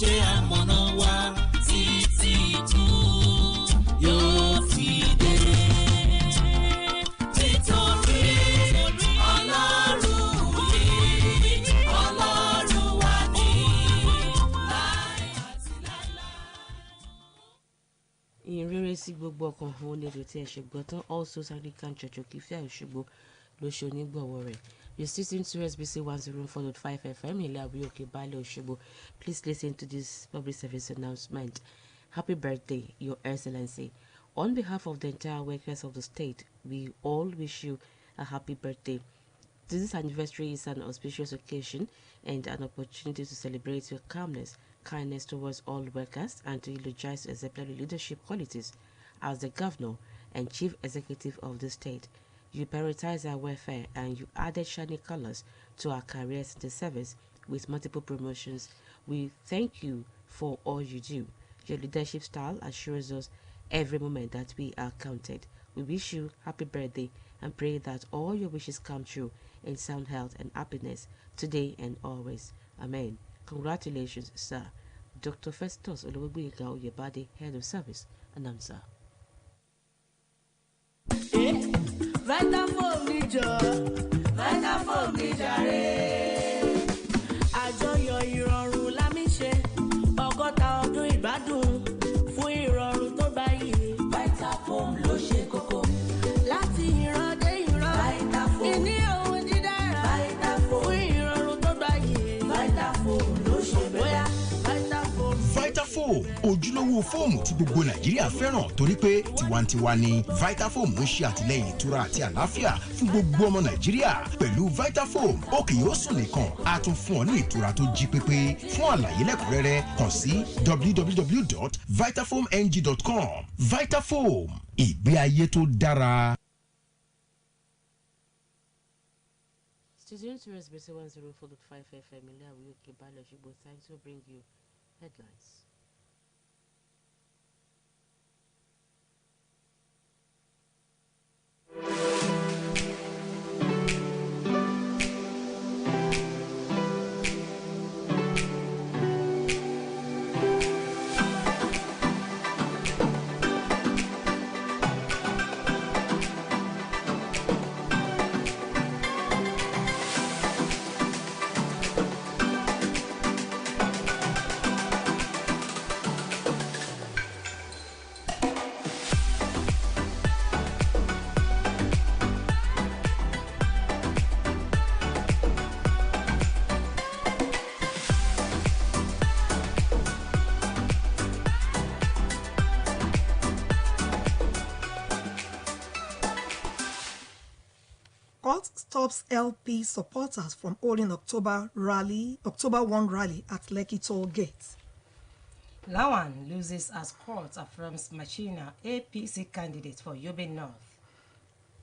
ṣe amọ̀nà wa títí tú yóò fi dé. Nítorí Ọlọ́run yìí, Ọlọ́run wa ní láé àti láéláé. Ìrere sí gbogbo ọkàn òun ni ètò tí ẹ ṣe gbọ́ tán. Also Anglican Church Òkìfẹ́ Òṣogbo ló ṣe onígbọ̀wọ́ rẹ̀. You're listening to OSBC 104.5 FM in Ilé-Àwíyòkè Bale Òṣogbo. Please listen to this public service announcement. Happy birthday, Your Excellency. On behalf of the entire workers of the state, we all wish you a happy birthday. This anniversary is an auspicious occasion and an opportunity to celebrate your calmness, kindness towards all workers, and to eulogize exemplary leadership qualities. As the governor and chief executive of the state, you prioritize our welfare and you added shiny colors to our careers in the service with multiple promotions. We thank you for all you do. Your leadership style assures us every moment that we are counted. We wish you happy birthday and pray that all your wishes come true in sound health and happiness today and always. Amen. Congratulations, sir. Dr. Festus Oluwagboyega Oyebade, Head of Service, Announcer. Vitafoam ní jàre. Àjọyọ̀ ìrọ̀rùn lámì ṣe ọgọ́ta ọdún ìgbádùn fún ìrọ̀rùn tó báyìí. Vitafoam ló ṣe kókó. Láti ìran dé ìran. Vitafoam. Ìní ohun dídára. Vitafoam. Fún ìrọ̀rùn tó báyìí. Vitafoam ló ṣe bẹ́ẹ̀. Vitafoam. Vitafoam ojúlówó fóòmù tí gbogbo Nàìjíríà fẹ́ràn torí pé tiwantiwa ni. Vitafoam ń ṣe àtìlẹ́yìn ìtura àti àlàáfíà fún gbogbo ọmọ Nàìjíríà. Pẹ̀lú Vitafoam ó kì yóò sùn nìkan, a tún fún ọ ní ìtura tó jí pépé. Fún àlàyé lẹ́kùnrẹ́rẹ́ kàn sí www.vitafoamng.com. Vitafoam, ìgbé ayé tó dára. Studio to OSBC 104.5 FM in Ilé-Àwíyòkè Bale Òṣogbo. Time to bring you headlines. Court stops LP supporters from holding October 1 rally at Lekki Toll Gate. Lawan loses as court affirms Machina APC candidate for Yobe North.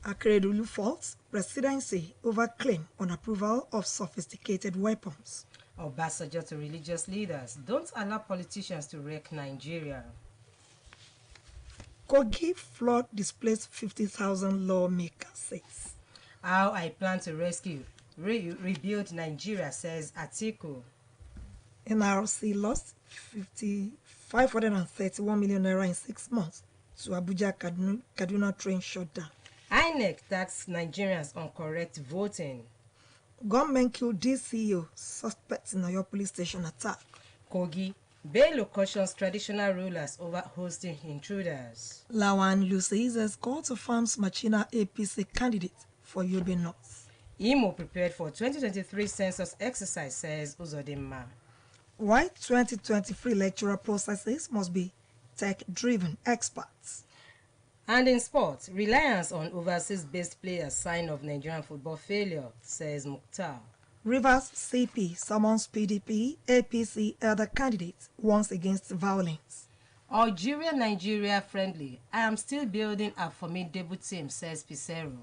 Akeredolu faults presidency over claim on approval of sophisticated weapons. Obasanjo to religious leaders, don't allow politicians to wreck Nigeria. Kogi flood displaced 50,000 lawmakers, says. How I plan to rescue, rebuild Nigeria, says Atiku. NRC lost 531 million naira in 6 months to Abuja Kaduna train shutdown. INEC tax Nigerians on correct voting. Gunmen killed DCO, suspects in Oyo police station attack. Kogi, Bello cautions traditional rulers over hosting intruders. Lawan Lusays court affirms Machina APC candidate for Yobe North. Imo prepared for 2023 census exercise, says Uzodinma. Why 2023 electoral processes must be tech-driven, experts. And in sports, reliance on overseas-based players sign of Nigerian football failure, says Mukhtar. Rivers CP summons PDP, APC, other candidates once against violence. Algeria-Nigeria friendly. I am still building a formidable team, says Pissarro.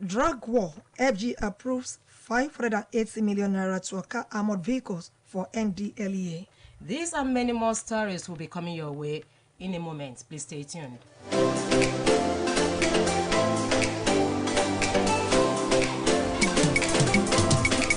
Drug war. FG approves 580 million naira to acquire armored vehicles for NDLEA. These and many more stories will be coming your way in a moment. Please stay tuned.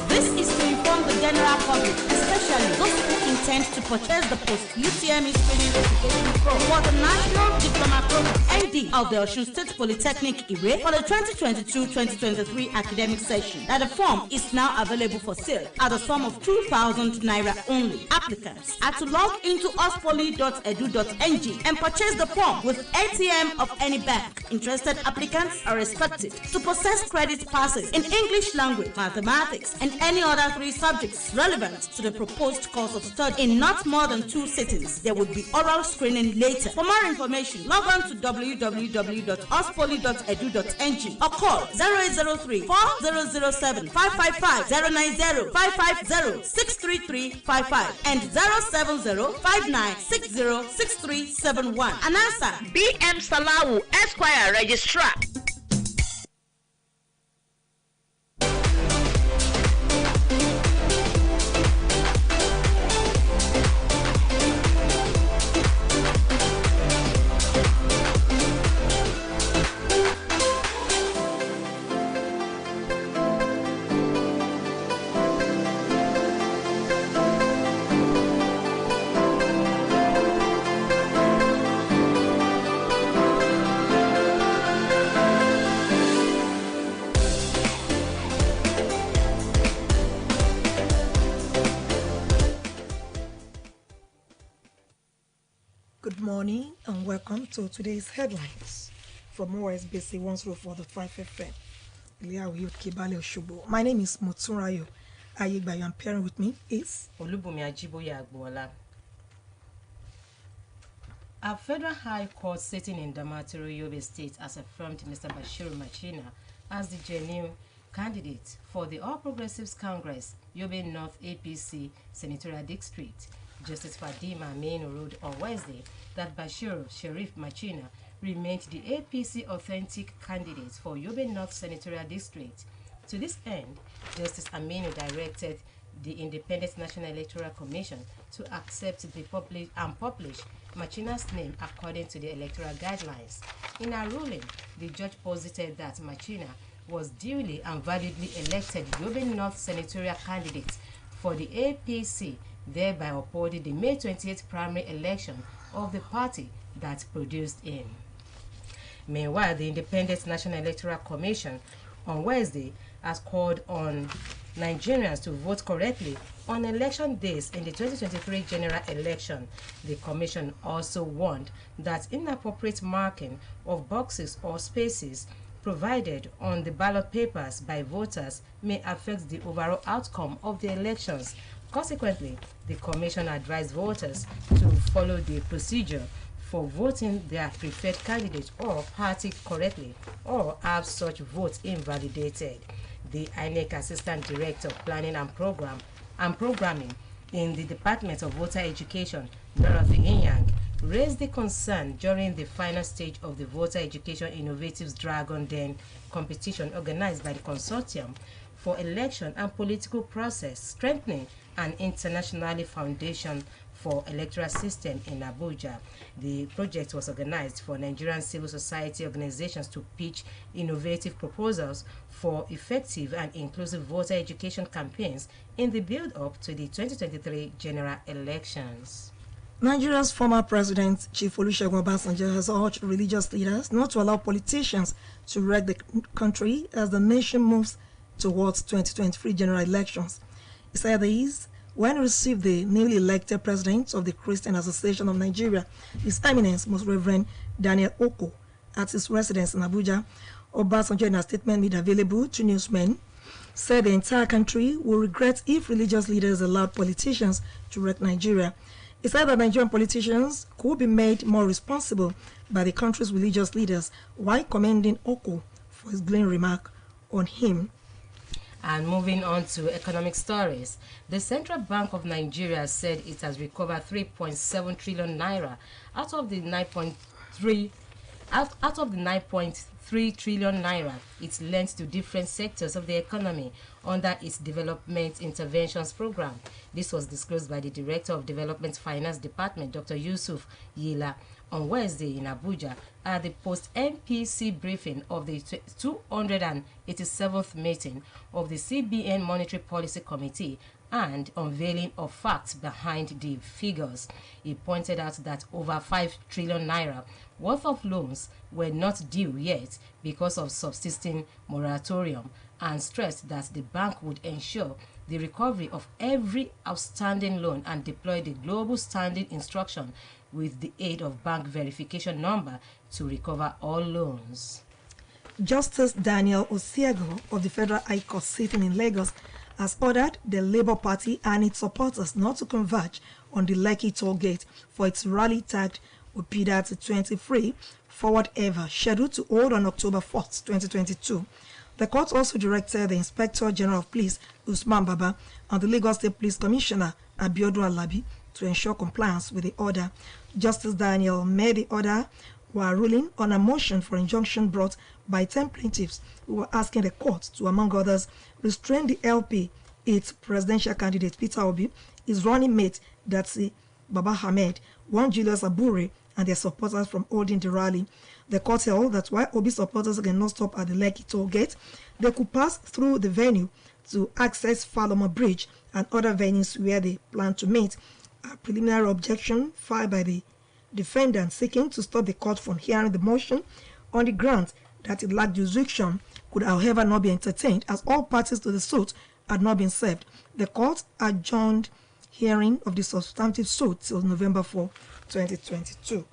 This is to inform the general public, especially those who intend to purchase the post-UTME screening certification pro for the National Diploma Program ND of the Osun State Polytechnic Ire for the 2022-2023 academic session. That the form is now available for sale at a sum of 2,000 naira only. Applicants are to log into ospoly.edu.ng and purchase the form with ATM of any bank. Interested applicants are expected to possess credit passes in English language, mathematics, and any other 3 subjects relevant to the proposed course of study in not more than 2 sittings. There would be oral screening later. For more information, log on to www.ospoly.edu.ng or call 0803 4007 555 090 550 633 55 and 070 5960 6371. Announcer BM Salawu, Esquire Registrar. Good morning and welcome to today's headlines from OSBC 104.5 FM. My name is Motsunrayo Ayegbayo, and pairing with me is Olubumi Ajiboye Agbola. A federal high court sitting in Damaturu, Yobe State has affirmed Mr. Bashiru Machina as the genuine candidate for the All Progressives Congress, Yobe North APC Senatorial District. Justice Fadima Aminu ruled on Wednesday that Bashiru Sharif Machina remained the APC authentic candidate for Yobe North Senatorial District. To this end, Justice Aminu directed the Independent National Electoral Commission to accept the publish Machina's name according to the electoral guidelines. In her ruling, the judge posited that Machina was duly and validly elected Yobe North Senatorial candidate for the APC, thereby upholding the May 28th primary election of the party that produced him. Meanwhile, the Independent National Electoral Commission on Wednesday has called on Nigerians to vote correctly on election days in the 2023 general election. The commission also warned that inappropriate marking of boxes or spaces provided on the ballot papers by voters may affect the overall outcome of the elections. Consequently, the commission advised voters to follow the procedure for voting their preferred candidate or party correctly or have such votes invalidated. The INEC Assistant Director of Planning and Programming in the Department of Voter Education, Dorothy Inyang, raised the concern during the final stage of the Voter Education Innovatives Dragon Den competition organized by the Consortium for Election and Political Process, Strengthening an Internationally Foundation for Electoral System in Abuja. The project was organized for Nigerian civil society organizations to pitch innovative proposals for effective and inclusive voter education campaigns in the build-up to the 2023 general elections. Nigeria's former president, Chief Olusegun Obasanjo, has urged religious leaders not to allow politicians to wreck the country as the nation moves towards 2023 general elections. He said this when he received the newly elected president of the Christian Association of Nigeria, His Eminence Most Reverend Daniel Oko, at his residence in Abuja. Obasanjo, in a statement made available to newsmen, said the entire country will regret if religious leaders allowed politicians to wreck Nigeria. He said that Nigerian politicians could be made more responsible by the country's religious leaders, while commending Oko for his glowing remark on him. And moving on to economic stories, the Central Bank of Nigeria said it has recovered 3.7 trillion naira out of the 9.3 trillion naira it lent to different sectors of the economy under its Development Interventions Program. This was disclosed by the Director of Development Finance Department, Dr. Yusuf Yila, on Wednesday in Abuja at the post-MPC briefing of the 287th meeting of the CBN Monetary Policy Committee and unveiling of facts behind the figures. He pointed out that over 5 trillion naira worth of loans were not due yet because of subsisting moratorium, and stressed that the bank would ensure the recovery of every outstanding loan and deploy the global standing instruction with the aid of bank verification number to recover all loans. Justice Daniel Osiago of the Federal High Court sitting in Lagos has ordered the Labour Party and its supporters not to converge on the Lekki toll gate for its rally tagged Opida 23 Forward Ever, scheduled to hold on October 4th, 2022. The court also directed the Inspector General of Police, Usman Baba, and the Lagos State Police Commissioner, Abiodun Alabi, to ensure compliance with the order. Justice Daniel made the order while ruling on a motion for injunction brought by 10 plaintiffs who were asking the court to, among others, restrain the LP, its presidential candidate Peter Obi, his running mate Datsi Baba Hamed, one Julius Abure, and their supporters from holding the rally. The court held that while Obi supporters cannot stop at the Lekki toll gate, they could pass through the venue to access Faloma Bridge and other venues where they plan to meet. A preliminary objection filed by the defendant seeking to stop the court from hearing the motion on the grounds that it lacked jurisdiction could however not be entertained as all parties to the suit had not been served. The court adjourned hearing of the substantive suit till November 4, 2022.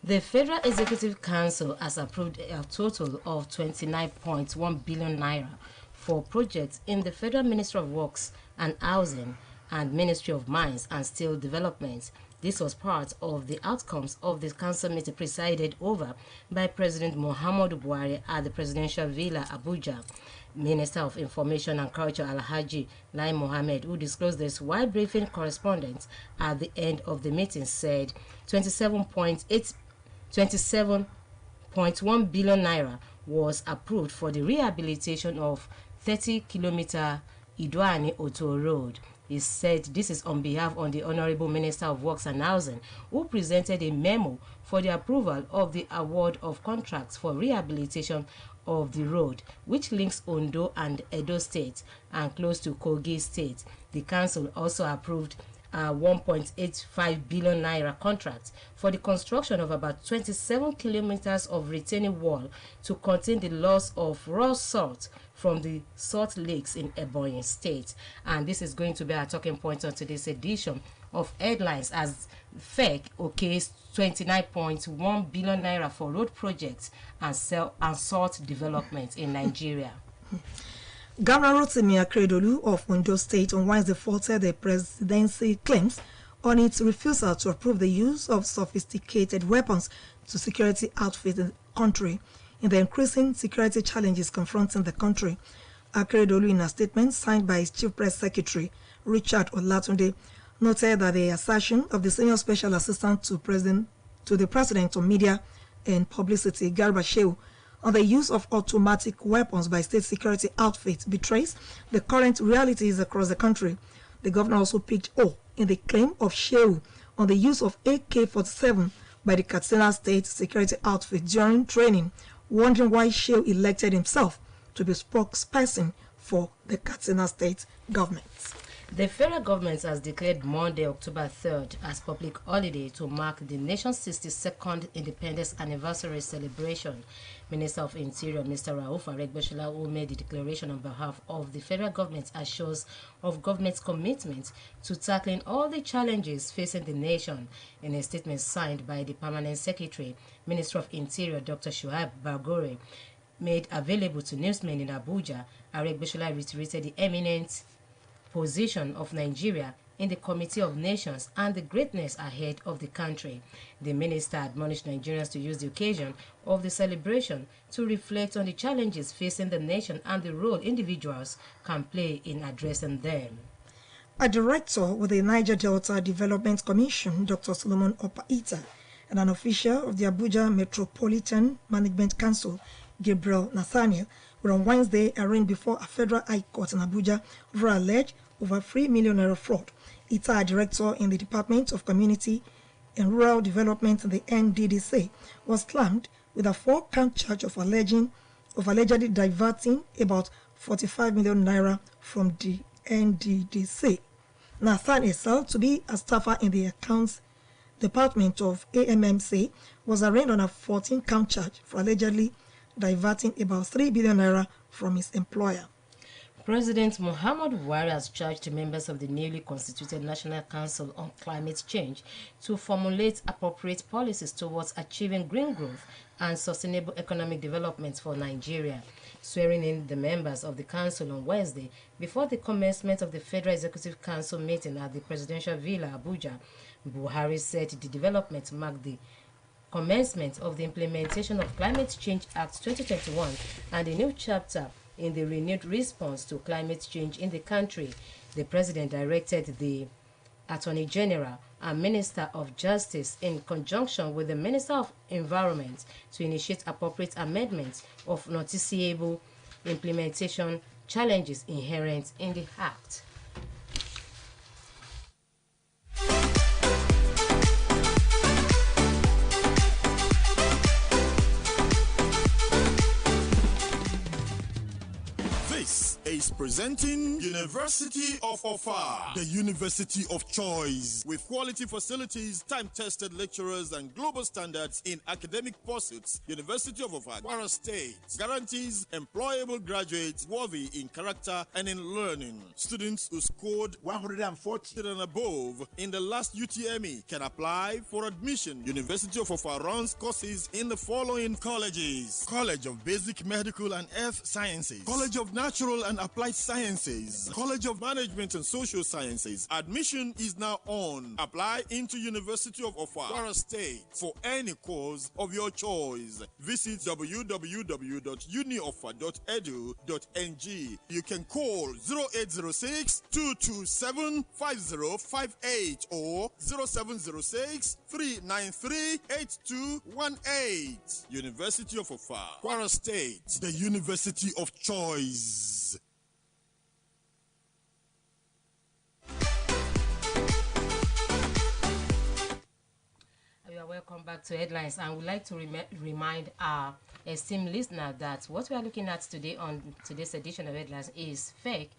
The Federal Executive Council has approved a total of 29.1 billion naira for projects in the Federal Ministry of Works and Housing and Ministry of Mines and Steel Development. This was part of the outcomes of the council meeting presided over by President Muhammadu Buhari at the Presidential Villa, Abuja. Minister of Information and Culture Alhaji Lai Mohammed, who disclosed this while briefing correspondents at the end of the meeting, said 27.1 billion naira was approved for the rehabilitation of 30-kilometer Idoani Oto Road. He said this is on behalf of the Honorable Minister of Works and Housing, who presented a memo for the approval of the award of contracts for rehabilitation of the road, which links Ondo and Edo State and close to Kogi State. The council also approved a 1.85 billion naira contract for the construction of about 27 kilometers of retaining wall to contain the loss of raw salt from the salt lakes in Ebonyi State. And this is going to be our talking point on today's edition of Headlines, as FEC okays 29.1 billion naira for road projects and salt development in Nigeria. Governor Rotimi Akeredolu of Ondo State on Wednesday faulted the presidency claims on its refusal to approve the use of sophisticated weapons to security outfits in the country in the increasing security challenges confronting the country. Akeredolu, in a statement signed by his chief press secretary, Richard Olatunde, noted that the assertion of the senior special assistant to the president on media and publicity, Garba Shehu, on the use of automatic weapons by state security outfits betrays the current realities across the country. The governor also picked holes in the claim of Shehu on the use of AK-47 by the Katsina State security outfit during training, wondering why Shehu elected himself to be spokesperson for the Katsina State government. The federal government has declared Monday, October 3rd, as public holiday to mark the nation's 62nd independence anniversary celebration. Minister of Interior, Mr. Rauf Aregbesola, who made the declaration on behalf of the federal government, assures of government's commitment to tackling all the challenges facing the nation. In a statement signed by the Permanent Secretary, Minister of Interior, Dr. Shuaib Bagore, made available to newsmen in Abuja, Aregbesola reiterated the eminent position of Nigeria in the Committee of Nations and the greatness ahead of the country. The minister admonished Nigerians to use the occasion of the celebration to reflect on the challenges facing the nation and the role individuals can play in addressing them. A director with the Niger Delta Development Commission, Dr. Solomon Opaita, and an official of the Abuja Metropolitan Management Council, Gabriel Nathaniel, were on Wednesday arraigned before a federal high court in Abuja over alleged over 3 million naira fraud. Ita, a director in the Department of Community and Rural Development in the NDDC, was slammed with a 4-count charge of allegedly diverting about 45 million naira from the NDDC. Nathan Esau, to be a staffer in the accounts department of AMMC, was arraigned on a 14-count charge for allegedly diverting about 3 billion naira from his employer. President Muhammad Buhari has charged members of the newly constituted National Council on Climate Change to formulate appropriate policies towards achieving green growth and sustainable economic development for Nigeria. Swearing in the members of the council on Wednesday before the commencement of the Federal Executive Council meeting at the Presidential Villa, Abuja, Buhari said the development marked the commencement of the implementation of Climate Change Act 2021 and a new chapter in the renewed response to climate change in the country. The president directed the Attorney General and Minister of Justice, in conjunction with the Minister of Environment, to initiate appropriate amendments of noticeable implementation challenges inherent in the Act. This is presenting University of Offa, the university of choice, with quality facilities, time-tested lecturers, and global standards in academic pursuits. University of Offa, Kwara State, guarantees employable graduates worthy in character and in learning. Students who scored 140 and above in the last UTME can apply for admission. University of Offa runs courses in the following colleges: College of Basic Medical and Earth Sciences, College of Natural and Applied Sciences, College of Management and Social Sciences. Admission is now on. Apply into University of Offa, Kwara State, for any course of your choice. Visit www.unioffa.edu.ng. You can call 0806 227 5058 or 0706 393 8218. University of Offa, Kwara State, the university of choice. You are welcome back to Headlines, and we'd like to remind our esteemed listener that what we are looking at today on today's edition of Headlines is fake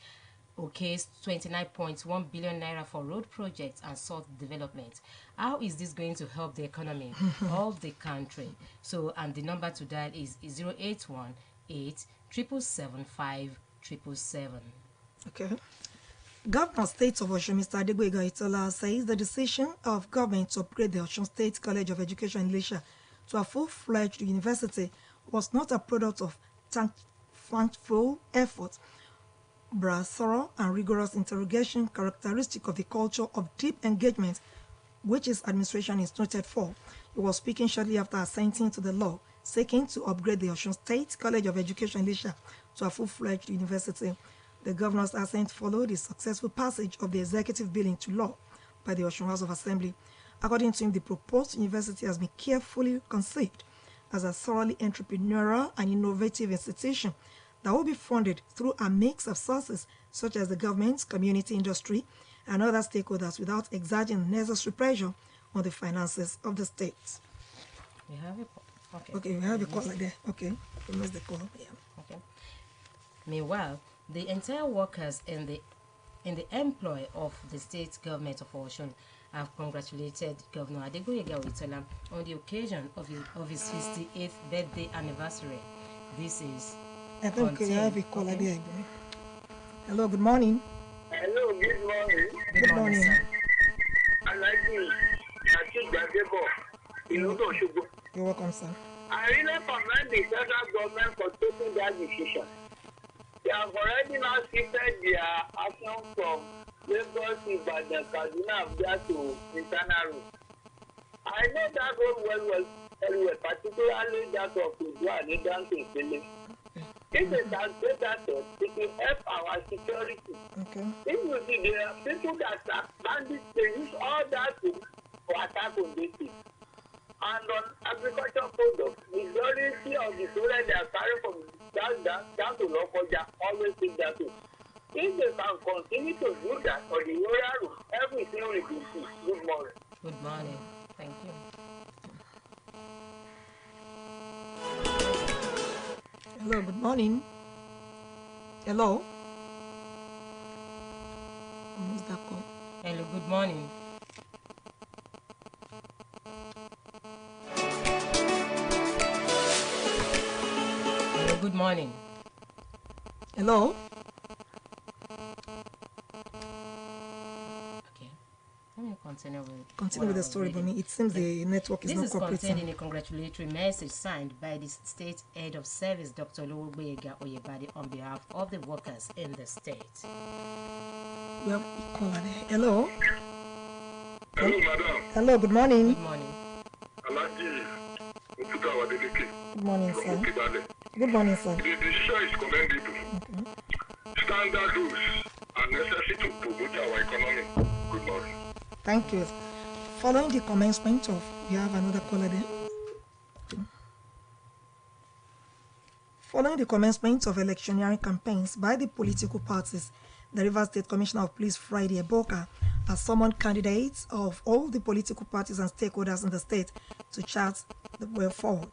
okays 29.1 billion naira for road projects and salt development. How is this going to help the economy of the country? So, and the number to dial is 081 87775 Okay. Governor State of Osun, Mr. Adegboyega Itola, says the decision of government to upgrade the Osun State College of Education in Ilesha to a full-fledged university was not a product of thankful effort, but thorough and rigorous interrogation, characteristic of the culture of deep engagement which his administration is noted for. He was speaking shortly after assenting to the law seeking to upgrade the Osun State College of Education in Ilesha to a full-fledged university. The governor's assent followed the successful passage of the executive bill into law by the Osun House of Assembly. According to him, the proposed university has been carefully conceived as a thoroughly entrepreneurial and innovative institution that will be funded through a mix of sources such as the government, community, industry, and other stakeholders without exerting necessary pressure on the finances of the state. We have it. Okay, we have a call like that. Okay, we missed the call. Yeah. Okay. Meanwhile, the entire workers in the employ of the state government of Osun have congratulated Governor Adegboyega Itola on the occasion of his 58th birthday anniversary. This is I think we have a call like that. Hello, good morning. Hello, good morning. Good morning. sir. I like you. You're welcome, sir. I really commend the federal government for taking that decision. They have already now shifted their action from Lagos to Ibadan, Kaduna, Abuja to internal route. I know that road well, particularly that of Udua and down to Ipele. This is a great asset. It will help our security. Okay. If you see there are people that are bandits, they use all that to attack on this thing. And on agricultural products, majority of the solar they are carrying from down to Lokoja always take that way. If they can continue to do that on the rural road, everything will be good. Good morning. Good morning. Thank you. Hello, good morning. Hello. morning. Hello, good morning. Hello? Okay. Let me continue with Continue with the story, Bumi. It seems the network is This not is contained in cooperating. a congratulatory message signed by the State Head of Service, Dr. Oluwegba Oyebade, on behalf of the workers in the state. We have a caller there. Hello? Hello, madam. Hello, good morning. Good morning. Alaji, Mputa Wadeleke. Good morning, From sir. Okibale. Good morning, sir. The decision is commendable. Standard rules are necessary to promote our economy. Good morning. Thank you. Following the commencement of, we have another caller there. Following the commencement of electioneering campaigns by the political parties, the Rivers State Commissioner of Police Friday Eboka has summoned candidates of all the political parties and stakeholders in the state to chart the way forward.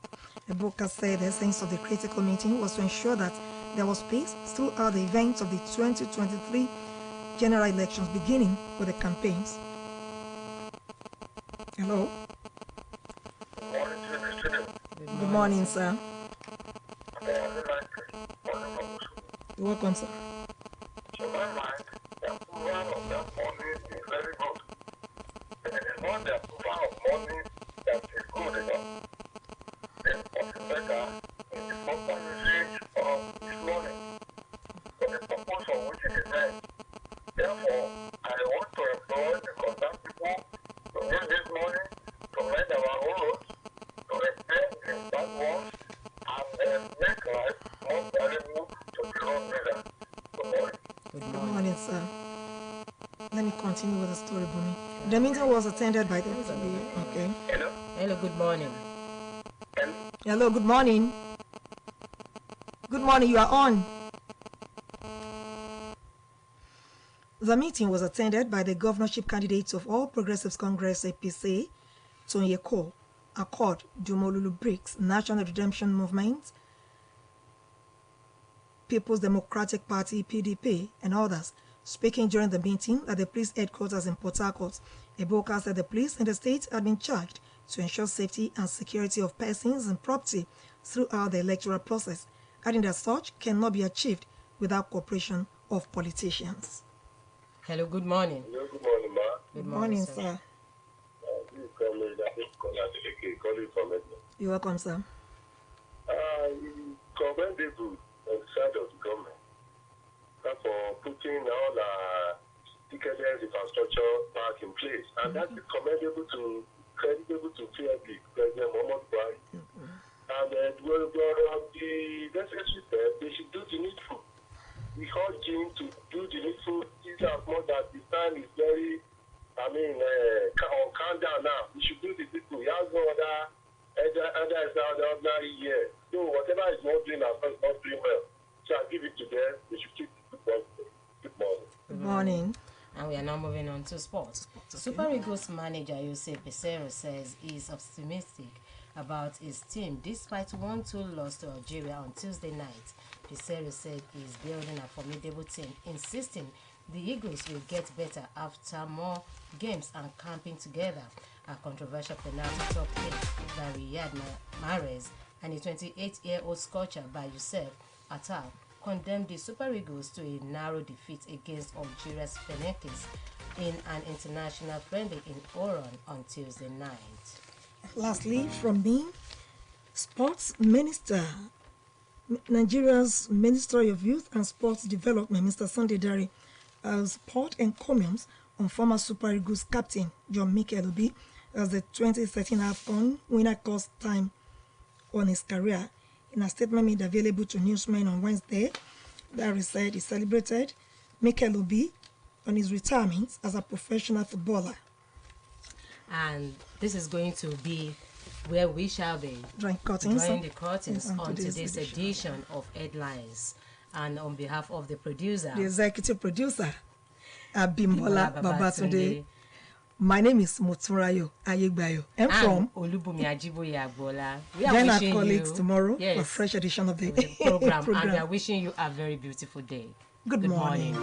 Eboka said the essence of the critical meeting was to ensure that there was peace throughout the events of the 2023 general elections, beginning with the campaigns. Hello. Good morning, sir. You're welcome, sir. To my mind, the approval of that money is very good. It is not the approval of money that is good enough. Then what is better is the proper usage of this money for the purpose for which it is meant. Therefore, I want to employ the concerned people to use this money to mend our own roads, to repair the bad ones, and make life more valuable to the road user. Good morning. Good morning, sir. Let me continue with the story, Bumi. The meeting was attended by the... Okay. Hello? Hello, good morning. Hello, good morning. Good morning, you are on. The meeting was attended by the governorship candidates of All Progressives Congress APC, Tonyeko, Accord, Dumolulu Bricks, National Redemption Movement, People's Democratic Party, PDP, and others. Speaking during the meeting at the police headquarters in Port Harcourt, Eboka said the police in the state had been charged to ensure safety and security of persons and property throughout the electoral process, adding that such cannot be achieved without cooperation of politicians. Hello, good morning. Hello, good morning, ma. Good Morning, sir. sir. This is Comrade Adekunle calling from Edna. You're welcome, sir. Commendable on the side of the government for putting all ticketed infrastructure back in place. And that is commendable to credible to PNP, President Muhammad Buhari. And the necessary step, they should do the needful. We urge him to do the needful as much as the time is very, calm down now. We should do the needful. He has no other ordinary year. So whatever is not doing as well is not doing well. So I give it to them. They should keep it positive. Good morning. Good morning. And we are now moving on to sports. Super Eagles manager Jose Pesero says he is optimistic about his team despite 1-2 loss to Algeria on Tuesday night. Pesero said he is building a formidable team, insisting the Eagles will get better after more games and camping together. A controversial penalty top hit by Riyad Mahrez and a 28-year-old Scorcher by Youssef Attal condemned the Super Eagles to a narrow defeat against Algeria's Fenekis in an international friendly in Oran on Tuesday night. Lastly, from me, Sports Minister, Nigeria's Ministry of Youth and Sports Development, Mr. Sunday Dare, has poured encomiums on former Super Eagles captain John Mikel Obi as the 2013 AFCON winner caused time on his career. In a statement made available to newsmen on Wednesday, Dare said he celebrated Mikel Obi on his retirement as a professional footballer. And this is going to be where we shall be Drawing the curtains on today's edition of Headlines. And on behalf of the producer, the executive producer, Abimbola Babatunde, my name is Moturayo Ayegbayo. I'm from Olubumi Ajiboye Agbola. We Then are our wishing colleagues you tomorrow for a yes, fresh edition of the program. And we program. are wishing you a very beautiful day. Good morning.